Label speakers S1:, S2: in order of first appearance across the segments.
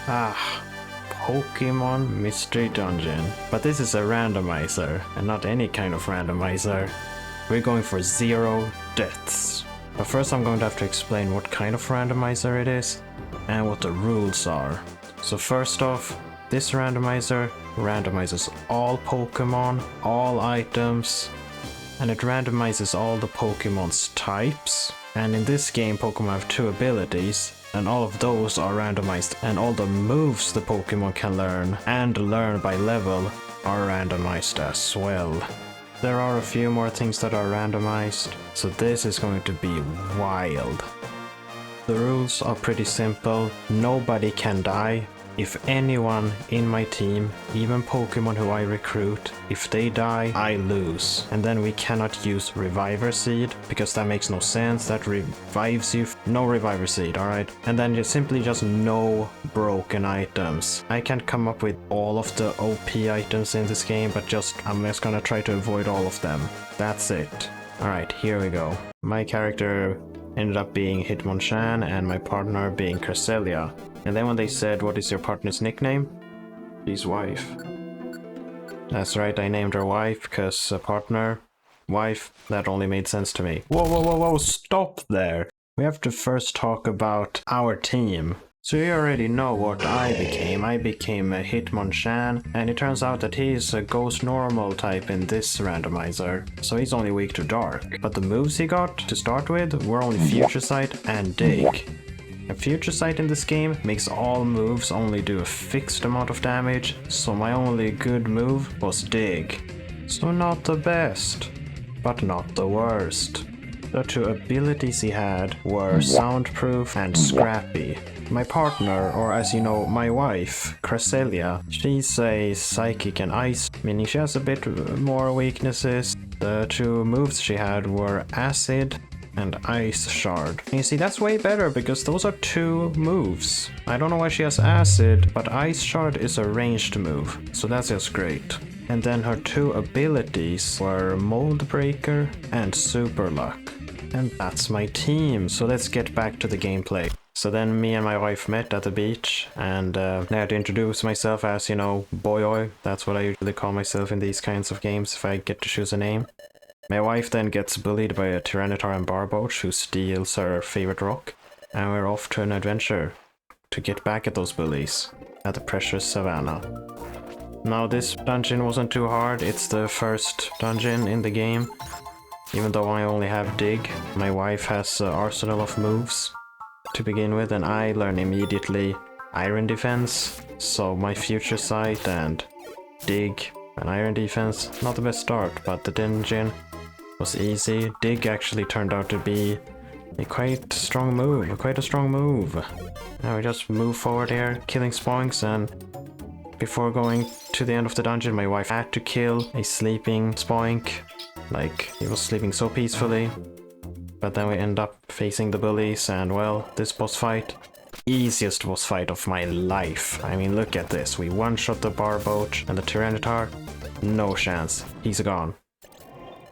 S1: Ah, Pokémon Mystery Dungeon. But this is a randomizer, and not any kind of randomizer. We're going for 0 deaths. But first I'm going to have to explain what kind of randomizer it is, and what the rules are. So first off, this randomizer randomizes all Pokémon, all items, and it randomizes all the Pokémon's types. And in this game, Pokémon have 2 abilities, and all of those are randomized, and all the moves the Pokémon can learn and learn by level are randomized as well. There are a few more things that are randomized, so this is going to be wild. The rules are pretty simple. Nobody can die. If anyone in my team, even Pokemon who I recruit, if they die, I lose. And then we cannot use Reviver Seed, because that makes no sense. That revives you. No Reviver Seed, alright? And then just no broken items. I can't come up with all of the OP items in this game, but I'm just gonna try to avoid all of them. That's it. Alright, here we go. My character ended up being Hitmonchan and my partner being Cresselia. And then when they said, what is your partner's nickname? She's wife. That's right, I named her wife, because partner, wife, that only made sense to me. Whoa, stop there! We have to first talk about our team. So you already know what I became. I became a Hitmonchan, and it turns out that he's a Ghost Normal type in this randomizer, so he's only weak to Dark. But the moves he got to start with were only Future Sight and Dig. A Future Sight in this game makes all moves only do a fixed amount of damage, so my only good move was Dig. So not the best, but not the worst. The 2 abilities he had were Soundproof and Scrappy. My partner, or as you know, my wife, Cresselia, she's a Psychic and Ice, meaning she has a bit more weaknesses. The 2 moves she had were Acid and Ice Shard. And you see, that's way better because those are 2 moves. I don't know why she has Acid, but Ice Shard is a ranged move, so that's just great. And then her 2 abilities were Mold Breaker and Super Luck. And that's my team, so let's get back to the gameplay. So then me and my wife met at the beach, and I had to introduce myself as, you know, Boy-Oi. That's what I usually call myself in these kinds of games if I get to choose a name. My wife then gets bullied by a Tyranitar and Barboach who steals her favorite rock, and we're off to an adventure to get back at those bullies at the precious savannah. Now this dungeon wasn't too hard. It's the first dungeon in the game. Even though I only have Dig, my wife has an arsenal of moves to begin with, and I learn immediately Iron Defense, so my Future Sight and Dig and Iron Defense, not the best start, but the dungeon was easy. Dig actually turned out to be quite a strong move. Now we just move forward here, killing Spoinks, and before going to the end of the dungeon, my wife had to kill a sleeping Spoink. Like, he was sleeping so peacefully. But then we end up facing the bullies, and well, this boss fight, easiest boss fight of my life. I mean, look at this. We one-shot the Barboach and the Tyranitar. No chance. He's gone.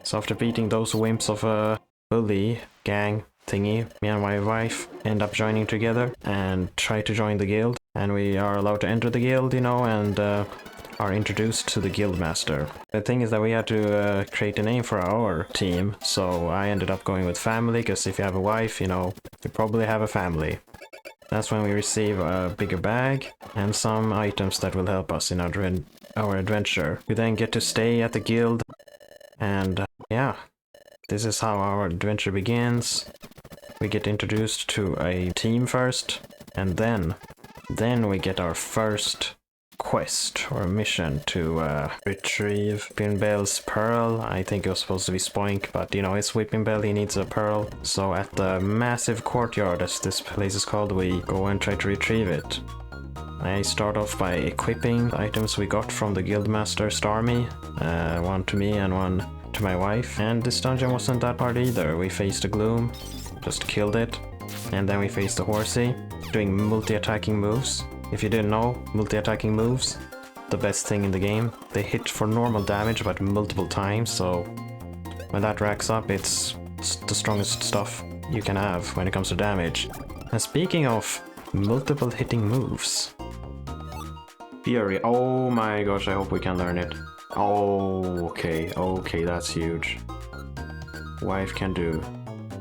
S1: So after beating those wimps of a bully gang thingy, me and my wife end up joining together and try to join the guild. And we are allowed to enter the guild, you know, and are introduced to the guildmaster. The thing is that we had to create a name for our team, so I ended up going with family, because if you have a wife, you know, you probably have a family. That's when we receive a bigger bag and some items that will help us in our adventure. We then get to stay at the guild, and yeah, this is how our adventure begins. We get introduced to a team first, and then we get our first quest or mission to retrieve Whippinbell's pearl. I think it was supposed to be Spoink, but you know, it's Whippinbell, he needs a pearl. So at the massive courtyard, as this place is called, we go and try to retrieve it. I start off by equipping the items we got from the guildmaster Starmie, one to me and one to my wife. And this dungeon wasn't that hard either. We faced the Gloom, just killed it, and then we faced the Horsey, doing multi-attacking moves. If you didn't know, multi-attacking moves, the best thing in the game. They hit for normal damage but multiple times, so when that racks up, it's the strongest stuff you can have when it comes to damage. And speaking of multiple hitting moves, Fury. Oh my gosh, I hope we can learn it. Oh, okay, okay, that's huge. Wife can do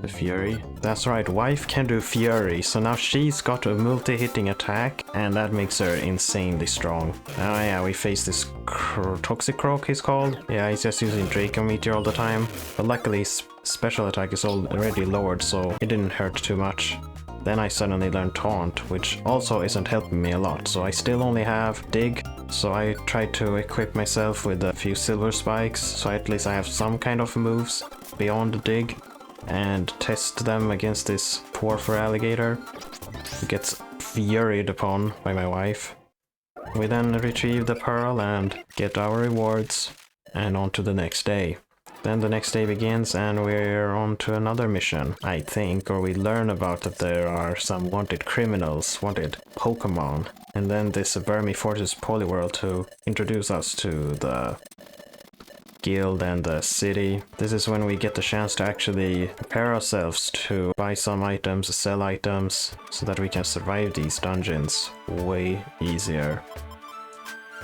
S1: the Fury. That's right, wife can do Fury. So now she's got a multi-hitting attack, and that makes her insanely strong. Oh yeah, we face this Toxic Croc, he's called. Yeah, he's just using Draco Meteor all the time. But luckily, special attack is already lowered, so it didn't hurt too much. Then I suddenly learned Taunt, which also isn't helping me a lot, so I still only have Dig. So I tried to equip myself with a few Silver Spikes, so at least I have some kind of moves beyond Dig, and test them against this Porphyr Alligator, who gets furied upon by my wife. We then retrieve the Pearl and get our rewards, and on to the next day. Then the next day begins and we're on to another mission, I think, or we learn about that there are some wanted criminals, wanted Pokemon, and then this Burmy forces Poliwhirl to introduce us to the guild and the city. This is when we get the chance to actually prepare ourselves to buy some items, sell items, so that we can survive these dungeons way easier.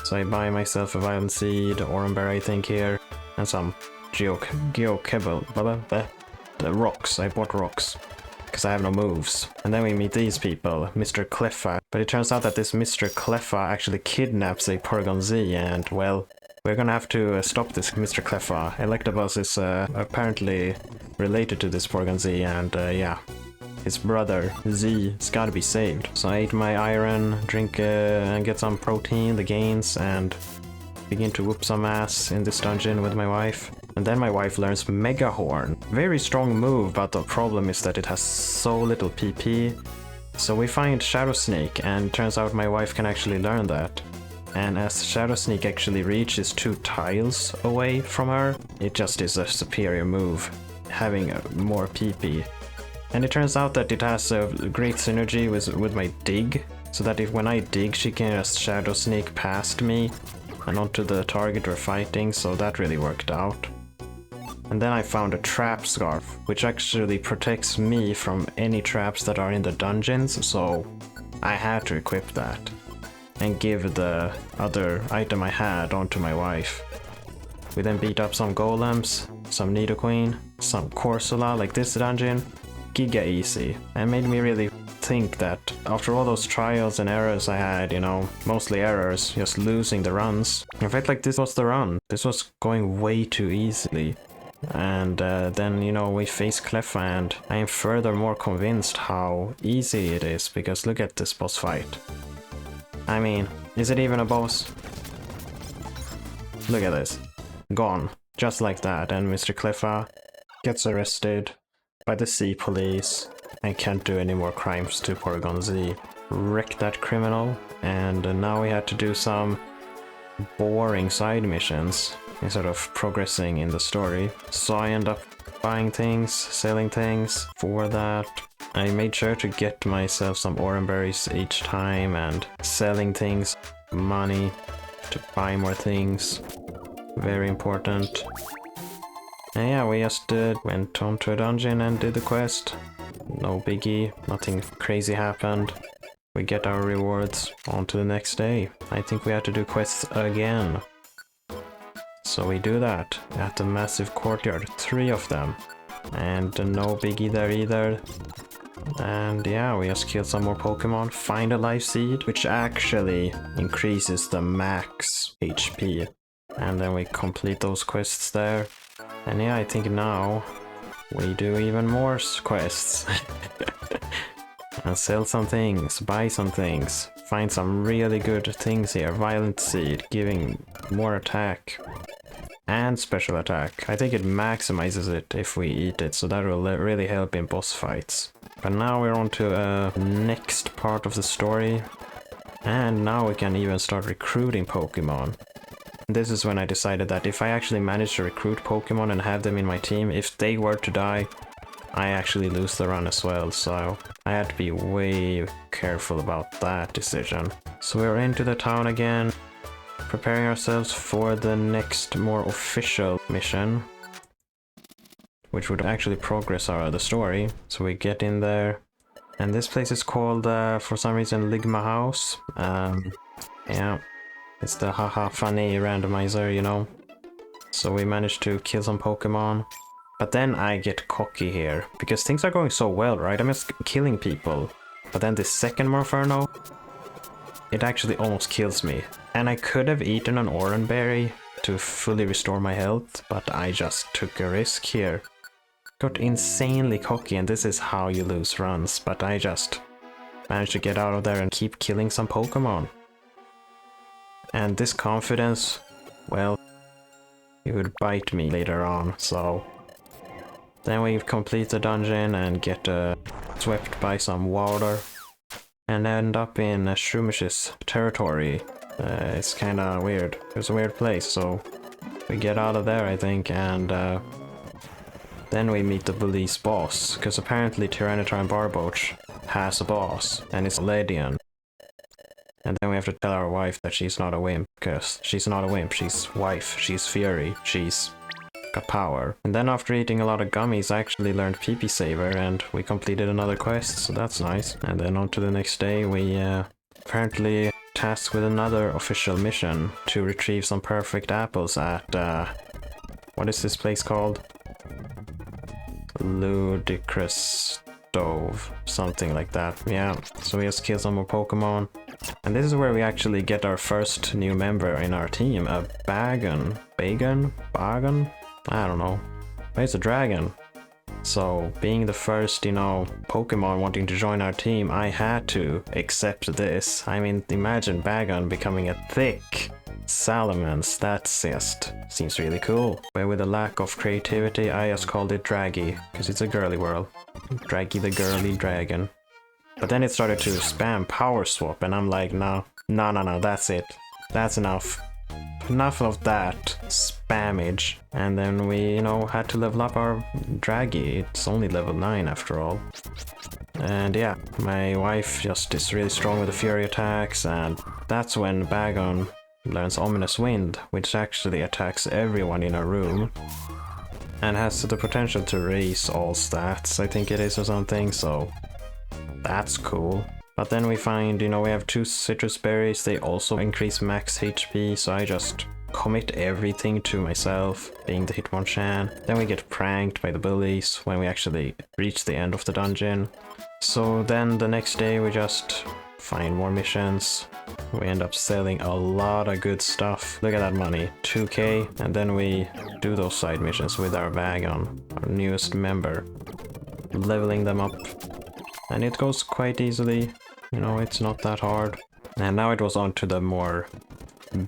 S1: So I buy myself a Violent Seed, Oranberry I think here, and some Geokibble, the rocks. I bought rocks because I have no moves. And then we meet these people, Mr. Cleffa. But it turns out that this Mr. Cleffa actually kidnaps a Porygon Z, and well, we're gonna have to stop this Mr. Cleffa. Electabuzz is apparently related to this Porygon Z, and yeah, his brother Z has gotta be saved. So I ate my iron, drink and get some protein, the gains, and begin to whoop some ass in this dungeon with my wife. And then my wife learns Mega Horn. Very strong move, but the problem is that it has so little PP. So we find Shadow Sneak, and turns out my wife can actually learn that. And as Shadow Sneak actually reaches 2 tiles away from her, it just is a superior move, having more PP. And it turns out that it has a great synergy with my Dig, so that if when I dig she can just Shadow Sneak past me and onto the target we're fighting, so that really worked out. And then I found a Trap Scarf, which actually protects me from any traps that are in the dungeons, so I had to equip that. And give the other item I had onto my wife. We then beat up some Golems, some Nidoqueen, some Corsola, like this dungeon. Giga easy. And made me really think that after all those trials and errors I had, you know, mostly errors, just losing the runs, I felt like this was the run. This was going way too easily. And then, you know, we face Cleffa, and I am furthermore convinced how easy it is, because look at this boss fight. I mean, is it even a boss? Look at this. Gone. Just like that, and Mr. Cleffa gets arrested by the Sea Police and can't do any more crimes to Porygon Z. Wreck that criminal, and now we had to do some boring side missions instead of progressing in the story. So I end up buying things, selling things. For that, I made sure to get myself some Oranberries each time and selling things, money to buy more things. Very important. And yeah, we just went on to a dungeon and did the quest. No biggie, nothing crazy happened. We get our rewards. On to the next day. I think we had to do quests again. So we do that at the massive courtyard, 3 of them. And no biggie there either. And yeah, we just killed some more Pokemon, find a life seed, which actually increases the max HP. And then we complete those quests there. And yeah, I think now we do even more quests. And sell some things, buy some things, find some really good things here. Violent Seed, giving more attack and special attack. I think it maximizes it if we eat it, so that will really help in boss fights. But now we're on to next part of the story, and now we can even start recruiting Pokemon. This is when I decided that if I actually manage to recruit Pokemon and have them in my team, if they were to die, I actually lose the run as well, so I had to be way careful about that decision. So we're into the town again, preparing ourselves for the next more official mission, which would actually progress the story. So we get in there, and this place is called, for some reason, Ligma House. Yeah, It's the haha funny randomizer, you know. So we managed to kill some Pokemon. But then I get cocky here, because things are going so well, right? I'm just killing people. But then the second Morpherno, it actually almost kills me. And I could have eaten an Oranberry to fully restore my health, but I just took a risk here. Got insanely cocky, and this is how you lose runs, but I just managed to get out of there and keep killing some Pokemon. And this confidence, well, it would bite me later on, so... Then we complete the dungeon and get swept by some water. And end up in Shroomis's territory. It's kinda weird. It's a weird place, so... We get out of there, I think, and then we meet the police boss. Because apparently Tyranitar and Barboach has a boss, and it's Ledian. And then we have to tell our wife that she's not a wimp, because she's not a wimp, she's wife, she's Fury, she's got power. And then after eating a lot of gummies, I actually learned PP Saver, and we completed another quest, so that's nice. And then on to the next day, we apparently tasked with another official mission to retrieve some perfect apples at, what is this place called? Ludicrous Stove, something like that. Yeah, so we just kill some more Pokemon. And this is where we actually get our first new member in our team, a Bagon? I don't know. But it's a dragon. So, being the first, you know, Pokemon wanting to join our team, I had to accept this. I mean, imagine Bagon becoming a thick Salamence. That's just seems really cool. But with a lack of creativity, I just called it Draggy, because it's a girly world. Draggy the girly dragon. But then it started to spam Power Swap, and I'm like, no, that's it. That's enough. Enough of that spammage. And then we, you know, had to level up our Draggy. It's only level 9 after all. And yeah, my wife just is really strong with the Fury attacks, and that's when Bagon learns Ominous Wind, which actually attacks everyone in a room. And has the potential to raise all stats, I think it is, or something, so... That's cool. But then we find, you know, we have 2 citrus berries, they also increase max HP, so I just commit everything to myself, being the Hitmonchan. Then we get pranked by the bullies when we actually reach the end of the dungeon. So then the next day we just find more missions. We end up selling a lot of good stuff. Look at that money, 2k, and then we do those side missions with our Vagon, our newest member, leveling them up. And it goes quite easily, you know, it's not that hard. And now it was on to the more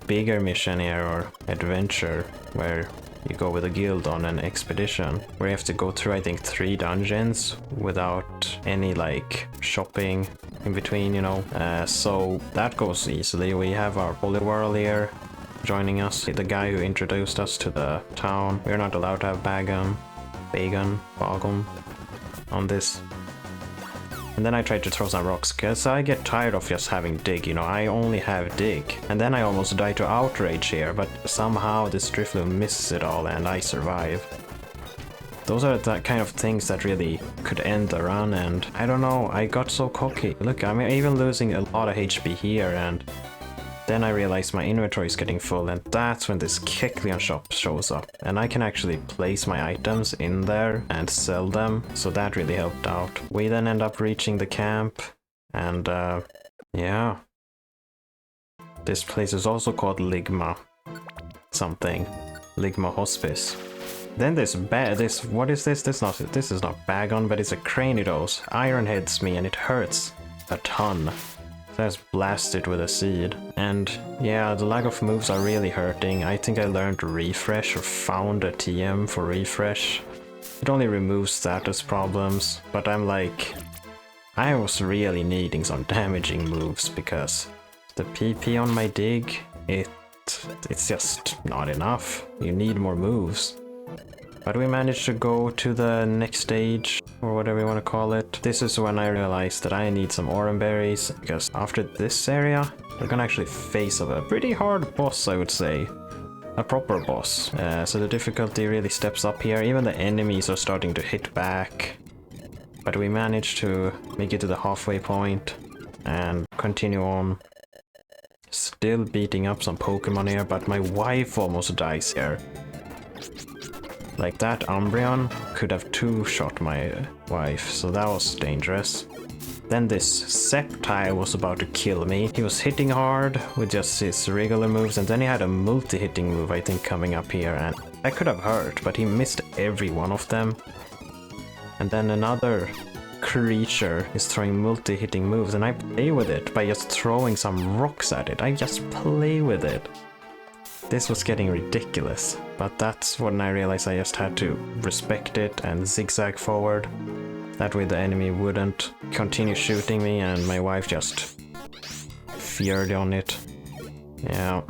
S1: bigger mission here, or adventure, where you go with a guild on an expedition, where you have to go through, I think, 3 dungeons without any, like, shopping in between, you know. So that goes easily. We have our Poliwhirl here joining us, the guy who introduced us to the town. We're not allowed to have Bagon on this. And then I tried to throw some rocks, because I get tired of just having Dig, you know, I only have Dig. And then I almost die to Outrage here, but somehow this Drifloon misses it all and I survive. Those are the kind of things that really could end the run, and I don't know, I got so cocky. Look, I'm even losing a lot of HP here, and then I realized my inventory is getting full, and that's when this Kecleon shop shows up. And I can actually place my items in there and sell them, so that really helped out. We then end up reaching the camp, and yeah. This place is also called Ligma something. Ligma Hospice. Then what is this? This is not Bagon, but it's a Cranidos. Iron heads me and it hurts a ton. That's blasted with a seed. And yeah, the lack of moves are really hurting. I think I learned refresh, or found a TM for refresh. It only removes status problems, but I'm like, I was really needing some damaging moves, because the PP on my Dig, it's just not enough. You need more moves. But we managed to go to the next stage, or whatever you want to call it. This is when I realized that I need some Oranberries, because after this area, we're gonna actually face a pretty hard boss, I would say. A proper boss. So the difficulty really steps up here. Even the enemies are starting to hit back. But we managed to make it to the halfway point and continue on. Still beating up some Pokemon here, but my wife almost dies here. Like that Umbreon could have two-shot my wife, so that was dangerous. Then this Sceptile was about to kill me. He was hitting hard with just his regular moves, and then he had a multi-hitting move, I think, coming up here, and I could have hurt, but he missed every one of them. And then another creature is throwing multi-hitting moves, and I play with it by just throwing some rocks at it. I just play with it. This was getting ridiculous, but that's when I realized I just had to respect it and zigzag forward. That way the enemy wouldn't continue shooting me and my wife just feared on it. Yeah,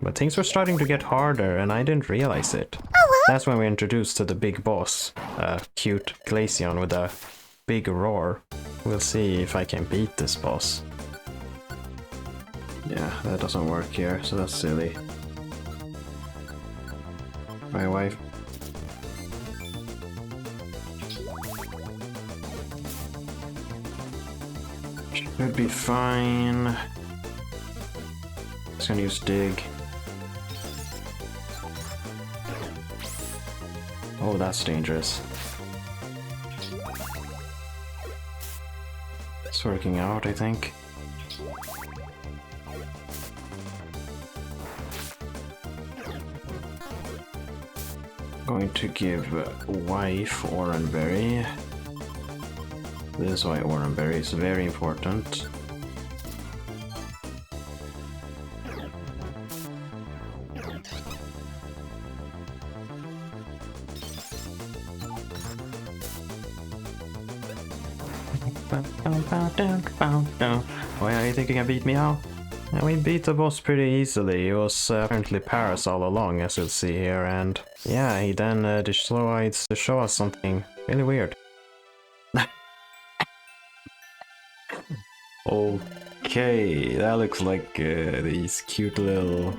S1: but things were starting to get harder and I didn't realize it. That's when we're introduced to the big boss, a cute Glaceon with a big roar. We'll see if I can beat this boss. Yeah, that doesn't work here, so that's silly. My wife. Should be fine. Just gonna use dig. Oh, that's dangerous. It's working out, I think. Going to give wife Oranberry. This is why Oranberry is very important. Why are you thinking I beat me out? And we beat the boss pretty easily. He was apparently Paras all along, as you'll see here, and yeah, he then decides to show us something really weird. Okay, that looks like these little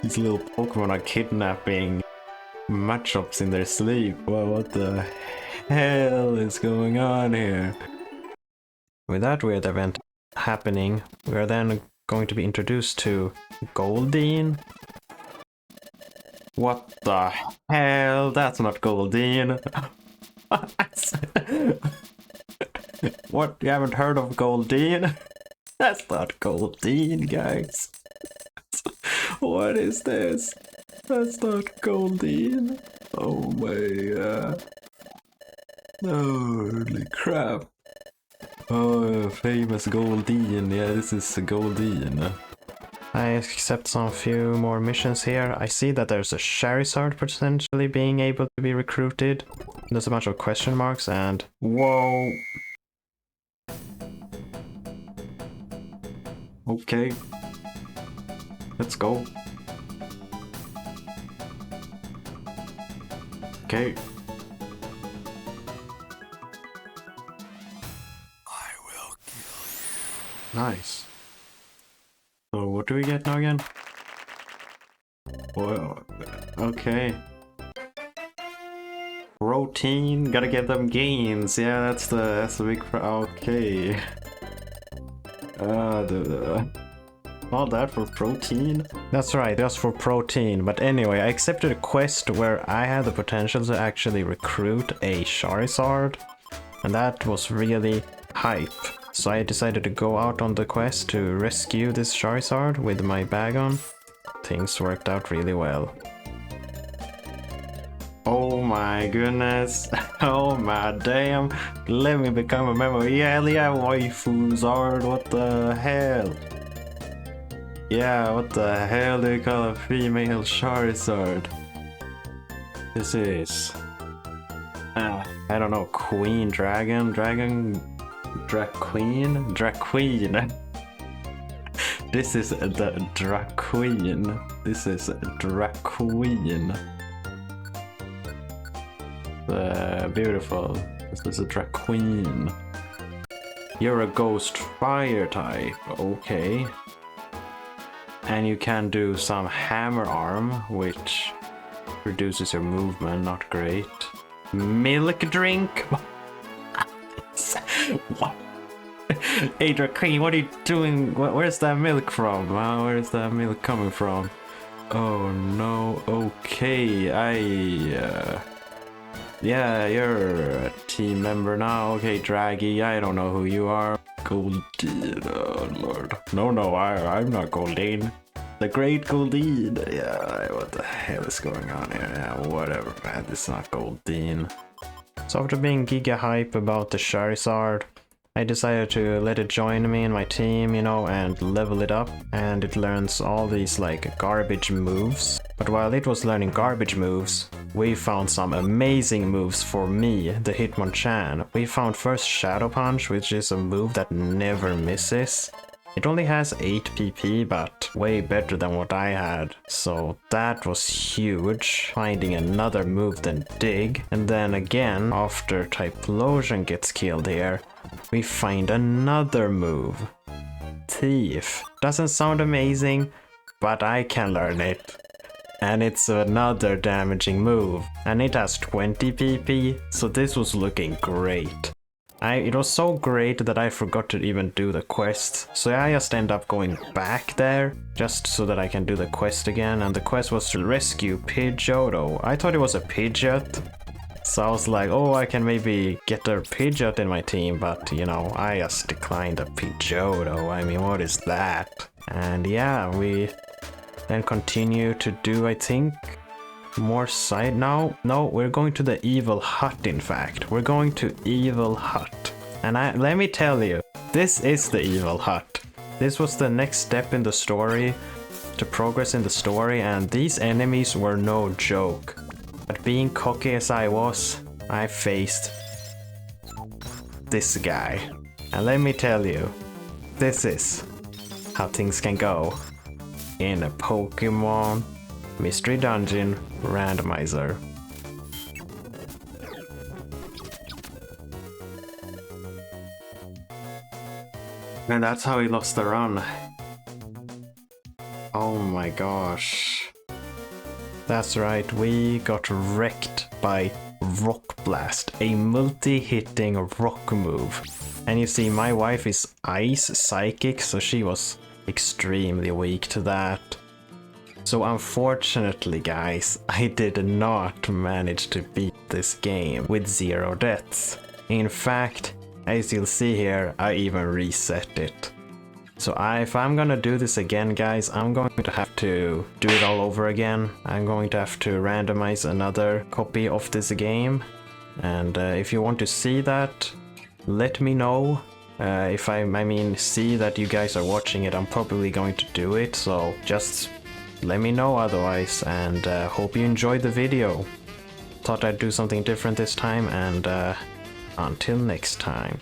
S1: Pokemon are kidnapping matchups in their sleep. Well, what the hell is going on here? With that weird event happening, we are then going to be introduced to Goldeen. What the hell? That's not Goldeen. What? You haven't heard of Goldeen? That's not Goldeen, guys. What is this? That's not Goldeen. Oh my god. Holy crap. Oh, famous Goldeen. Yeah, this is Goldeen. I accept some few more missions here. I see that there's a Charizard potentially being able to be recruited. There's a bunch of question marks and... Whoa! Okay. Let's go. Okay. I will kill you. Nice. So what do we get now again? Well, okay. Protein, gotta get them gains. Yeah, that's the big okay. All that for protein? That's right, just for protein. But anyway, I accepted a quest where I had the potential to actually recruit a Charizard. And that was really hype. So I decided to go out on the quest to rescue this Charizard with my bag on. Things worked out really well. Oh my goodness. Oh my damn. Let me become a member. Yeah, waifu Zard. What the hell? Yeah, what the hell do you call a female Charizard? This is... I don't know, Queen Dragon? Draqueen? Draqueen. This is the Draqueen. This is Draqueen. Beautiful. This is a Draqueen. You're a ghost fire type. Okay. And you can do some hammer arm, which reduces your movement. Not great. Milk drink? What? Adra Queen, what are you doing? Where's that milk from? Where's that milk coming from? Oh no, okay, yeah, you're a team member now. Okay, Draggy, I don't know who you are. Goldine, oh lord. No, I'm not Goldine. The great Goldine. Yeah, what the hell is going on here? Yeah, whatever, man, it's not Goldine. So after being giga hype about the Charizard, I decided to let it join me in my team, you know, and level it up, and it learns all these like garbage moves. But while it was learning garbage moves, we found some amazing moves for me, the Hitmonchan. We found first Shadow Punch, which is a move that never misses. It only has 8 PP, but way better than what I had. So that was huge, finding another move than Dig. And then again, after Typhlosion gets killed here, we find another move. Thief. Doesn't sound amazing, but I can learn it. And it's another damaging move. And it has 20 PP, so this was looking great. It was so great that I forgot to even do the quest, so I just end up going back there just so that I can do the quest again, and the quest was to rescue Pidgeotto. I thought it was a Pidgeot, so I was like, oh, I can maybe get a Pidgeot in my team, but you know, I just declined a Pidgeotto. I mean, what is that? And yeah, we then continue to do, I think, more side now. No, we're going to the Evil Hut. In fact, we're going to Evil Hut, and let me tell you, this is the Evil Hut. This was the next step in the story, to progress in the story, and these enemies were no joke. But being cocky as I was, I faced this guy, and let me tell you, this is how things can go in a Pokémon Mystery Dungeon Randomizer. And that's how he lost the run. Oh my gosh. That's right, we got wrecked by Rock Blast, a multi-hitting rock move. And you see, my wife is Ice Psychic, so she was extremely weak to that. So unfortunately, guys, I did not manage to beat this game with 0 deaths. In fact, as you'll see here, I even reset it. So if I'm gonna do this again, guys, I'm going to have to do it all over again. I'm going to have to randomize another copy of this game. And if you want to see that, let me know. If I mean, see that you guys are watching it, I'm probably going to do it. So just let me know otherwise, and hope you enjoyed the video. Thought I'd do something different this time, and until next time.